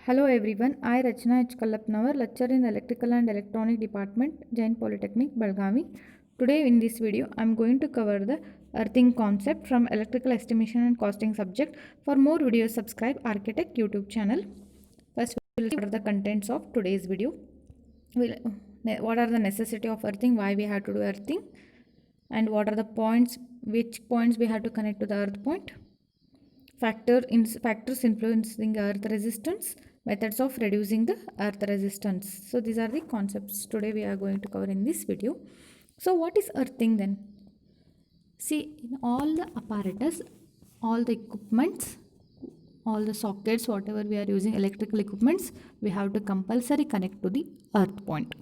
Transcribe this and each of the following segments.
Hello everyone, I Rachna H. Kallapnavar, lecturer in Electrical and Electronic Department, Jain Polytechnic, Belgavi. Today in this video, I am going to cover the earthing concept from Electrical Estimation and Costing subject. For more videos, subscribe Architect YouTube channel. First, we will see what are the contents of today's video. What are the necessity of earthing, why we have to do earthing, and what are the points, which points we have to connect to the earth point. Factors influencing earth resistance, methods of reducing the earth resistance. So these are the concepts today we are going to cover in this video. So what is earthing then? See, in all the apparatus, all the equipments, all the sockets, whatever we are using electrical equipments, we have to compulsory connect to the earth point.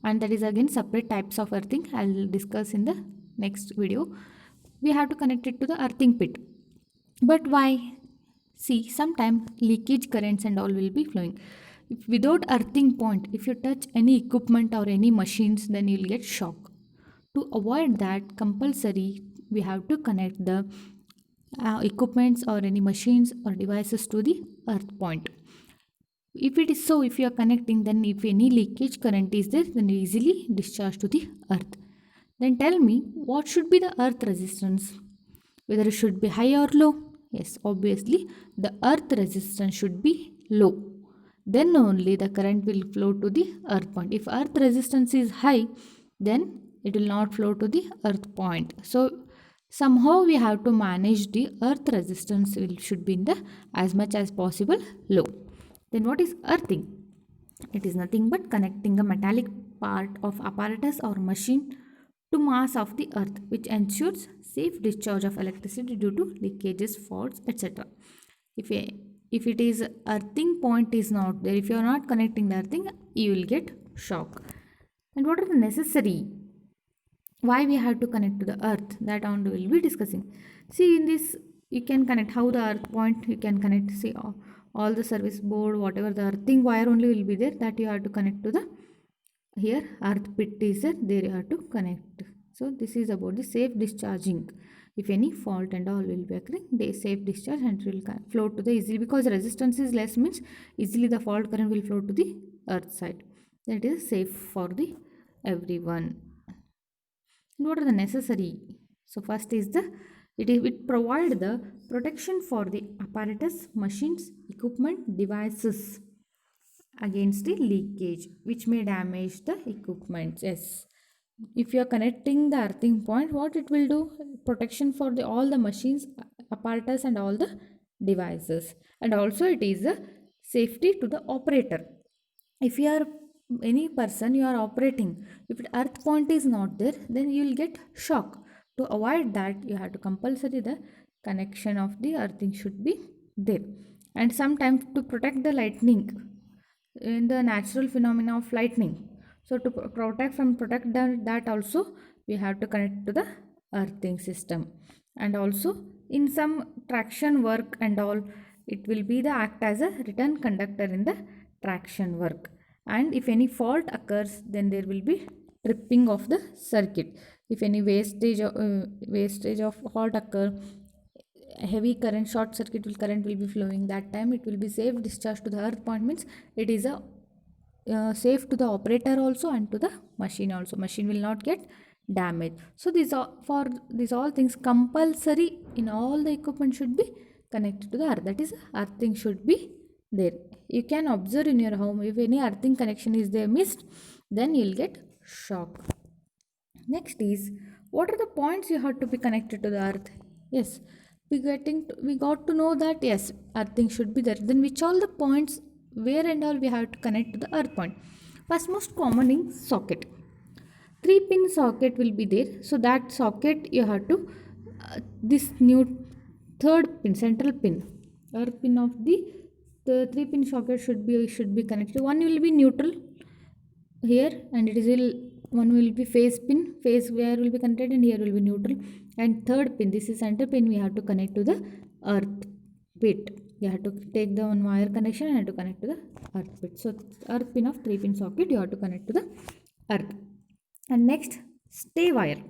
And that is again separate types of earthing I will discuss in the next video. We have to connect it to the earthing pit. But why? See, sometimes leakage currents and all will be flowing. If without earthing point, if you touch any equipment or any machines, then you'll get shock. To avoid that, compulsory we have to connect the equipments or any machines or devices to the earth point. If it is so, if you are connecting, then if any leakage current is there, then easily discharge to the earth. Then tell me, what should be the earth resistance? Whether it should be high or low? Yes, obviously the earth resistance should be low. Then only the current will flow to the earth point. If earth resistance is high, then it will not flow to the earth point. So somehow we have to manage the earth resistance should be in the as much as possible low. Then what is earthing? It is nothing but connecting a metallic part of apparatus or machine to mass of the earth, which ensures safe discharge of electricity due to leakages, faults, etc. If it is earthing point is not there, if you are not connecting the earthing, you will get shock. And what are the necessary? Why we have to connect to the earth? That only we will be discussing. See, in this you can connect how the earth point you can connect. See all the service board, whatever the earthing wire only will be there, that you have to connect to the here earth pit is there, you have to connect. So this is about the safe discharging. If any fault and all will be occurring, they safe discharge and it will flow to the easily, because resistance is less means easily the fault current will flow to the earth side. That is safe for the everyone. And what are the necessary? So first is the it provide the protection for the apparatus, machines, equipment, devices against the leakage which may damage the equipment. Yes, if you are connecting the earthing point, what it will do? Protection for the all the machines, apparatus and all the devices, and also it is a safety to the operator. If you are any person you are operating, if the earth point is not there, then you will get shock. To avoid that, you have to compulsory the connection of the earthing should be there. And sometimes to protect the lightning in the natural phenomena of lightning, so to protect that also we have to connect to the earthing system. And also in some traction work and all, it will be the act as a return conductor in the traction work. And if any fault occurs, then there will be tripping of the circuit. If any wastage of fault occur, heavy current, short circuit will current will be flowing, that time it will be safe discharge to the earth point, means it is a safe to the operator also and to the machine also. Machine will not get damaged. So these are for these all things compulsory in all the equipment should be connected to the earth. That is, earthing should be there. You can observe in your home, if any earthing connection is there missed, then you will get shock. Next is, what are the points you have to be connected to the earth? Yes, we got to know that yes, earthing should be there. Then which all the points where and all we have to connect to the earth point? First most common in socket. 3-pin socket will be there. So that socket you have to this new third pin, central pin, earth pin of the 3-pin socket should be connected. One will be neutral here, and it is one will be phase pin, phase where will be connected, and here will be neutral. And third pin, this is center pin, we have to connect to the earth pit. You have to take the one wire connection and have to connect to the earth pit. So earth pin of 3-pin socket you have to connect to the earth. And next, stay wire.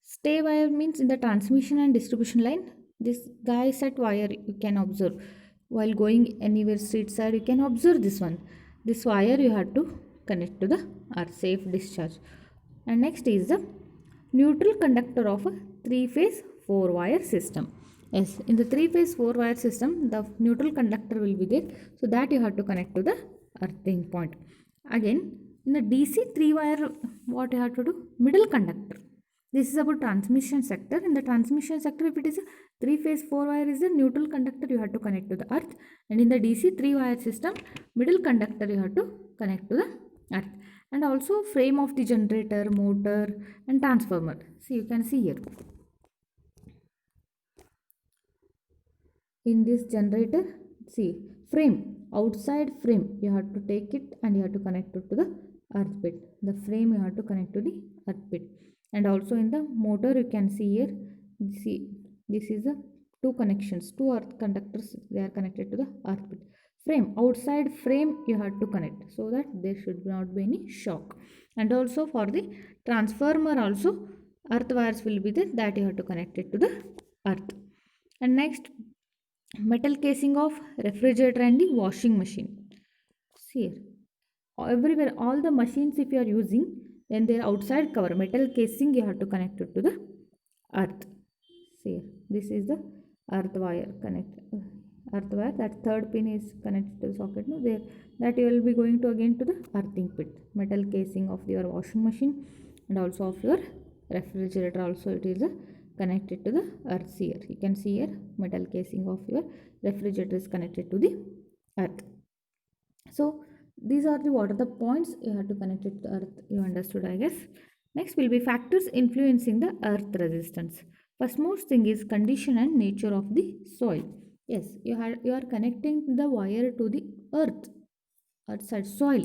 Stay wire means in the transmission and distribution line, this guy set wire you can observe. while going anywhere street side, you can observe this one. This wire you have to connect to the earth, safe discharge. And next is the neutral conductor of a three-phase four-wire system. Yes, in the three-phase four-wire system, the neutral conductor will be there, so that you have to connect to the earthing point. Again, in the DC three-wire, what you have to do? Middle conductor. This is about transmission sector. In the transmission sector, if it is a three-phase four-wire is a neutral conductor, you have to connect to the earth. And in the DC three-wire system, middle conductor you have to connect to the earth. And also frame of the generator, motor and transformer. So you can see here. In this generator, see, frame, outside frame, you have to take it and you have to connect it to the earth pit. The frame you have to connect to the earth pit. And also in the motor, you can see here, see, this is the two connections, two earth conductors, they are connected to the earth pit. Frame, outside frame you have to connect, so that there should not be any shock. And also for the transformer also, earth wires will be there, that you have to connect it to the earth. And next, metal casing of refrigerator and the washing machine. See here, everywhere, all the machines if you are using, then their outside cover, metal casing, you have to connect it to the earth. See here, this is the earth wire connect, earth wire, that third pin is connected to the socket. No, there, that you will be going to again to the earthing pit. Metal casing of your washing machine and also of your refrigerator also, it is a connected to the earth. Here you can see here, metal casing of your refrigerator is connected to the earth. So these are the what are the points you have to connect it to the earth, you understood, I guess. Next will be factors influencing the earth resistance. First most thing is condition and nature of the soil. Yes, you are connecting the wire to the earth side soil.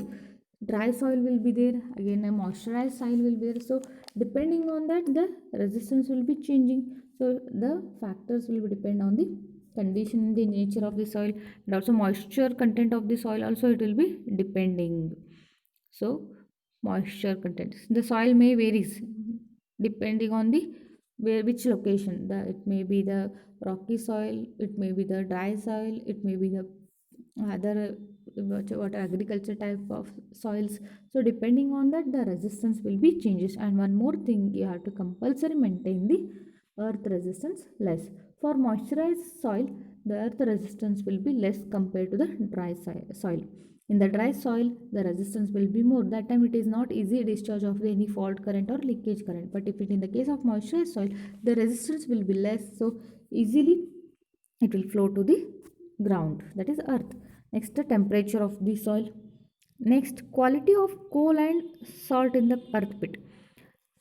Dry soil will be there, again a moisturized soil will be there, so depending on that the resistance will be changing. So the factors will be depend on the condition, the nature of the soil, and also moisture content of the soil also it will be depending. So moisture content, the soil may varies depending on the where which location, the it may be the rocky soil, it may be the dry soil, it may be the other what agriculture type of soils. So depending on that the resistance will be changes. And one more thing, you have to compulsory maintain the earth resistance less. For moisturized soil, the earth resistance will be less compared to the dry soil. In the dry soil, the resistance will be more. That time it is not easy discharge of any fault current or leakage current. But if it in the case of moisturized soil, the resistance will be less, so easily it will flow to the ground, that is earth. Next, the temperature of the soil. Next, quality of coal and salt in the earth pit.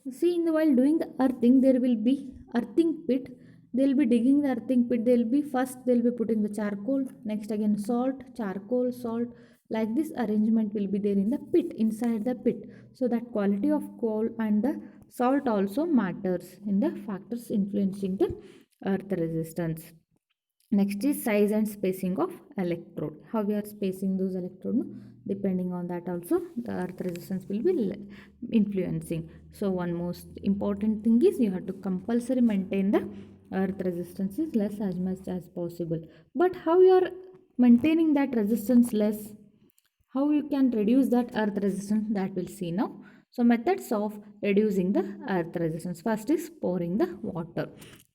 See, in the while doing the earthing, there will be earthing pit. They will be digging the earthing pit. They will be first they will be putting the charcoal. Next again salt, charcoal, salt. Like this arrangement will be there in the pit, inside the pit. So that quality of coal and the salt also matters in the factors influencing the earth resistance. Next is size and spacing of electrode. How we are spacing those electrode, no? Depending on that also the earth resistance will be influencing. So one most important thing is you have to compulsory maintain the earth resistance is less as much as possible. But how you are maintaining that resistance less, how you can reduce that earth resistance, that we'll see now. So methods of reducing the earth resistance. First is pouring the water.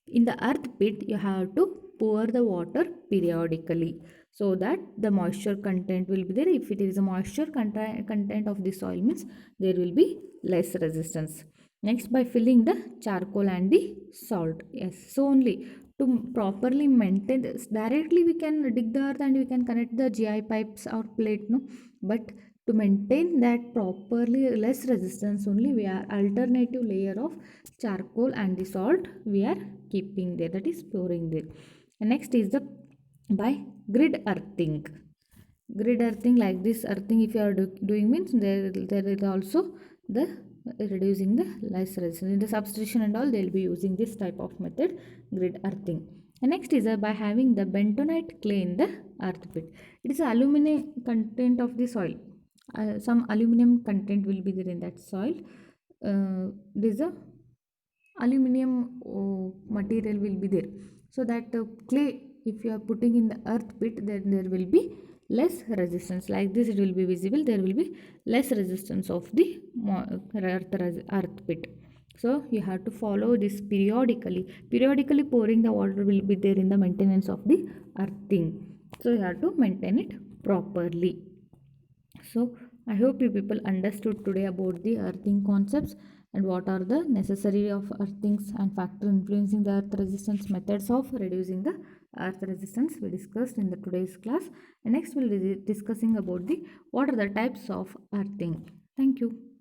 In the earth pit, you have to pour the water periodically so that the moisture content will be there. If it is a moisture content of the soil means there will be less resistance. Next, by filling the charcoal and the salt. Yes, so only to properly maintain this, directly we can dig the earth and we can connect the GI pipes or plate, no, but to maintain that properly less resistance only, we are alternative layer of charcoal and the salt we are keeping there, that is pouring there. And next is the by grid earthing. Grid earthing, like this earthing if you are doing means there is also the reducing the less resistance in the substation and all, they will be using this type of method, grid earthing. And next is by having the bentonite clay in the earth pit. It is aluminum content of the soil. Some aluminum content will be there in that soil. This is a aluminum material will be there, so that clay if you are putting in the earth pit, then there will be less resistance. Like this it will be visible, there will be less resistance of the earth pit. So you have to follow this periodically pouring the water will be there in the maintenance of the earthing. So you have to maintain it properly. So I hope you people understood today about the earthing concepts and what are the necessary of earthings and factor influencing the earth resistance, methods of reducing the earth resistance we discussed in the today's class. And next we'll be discussing about the what are the types of earthing. Thank you.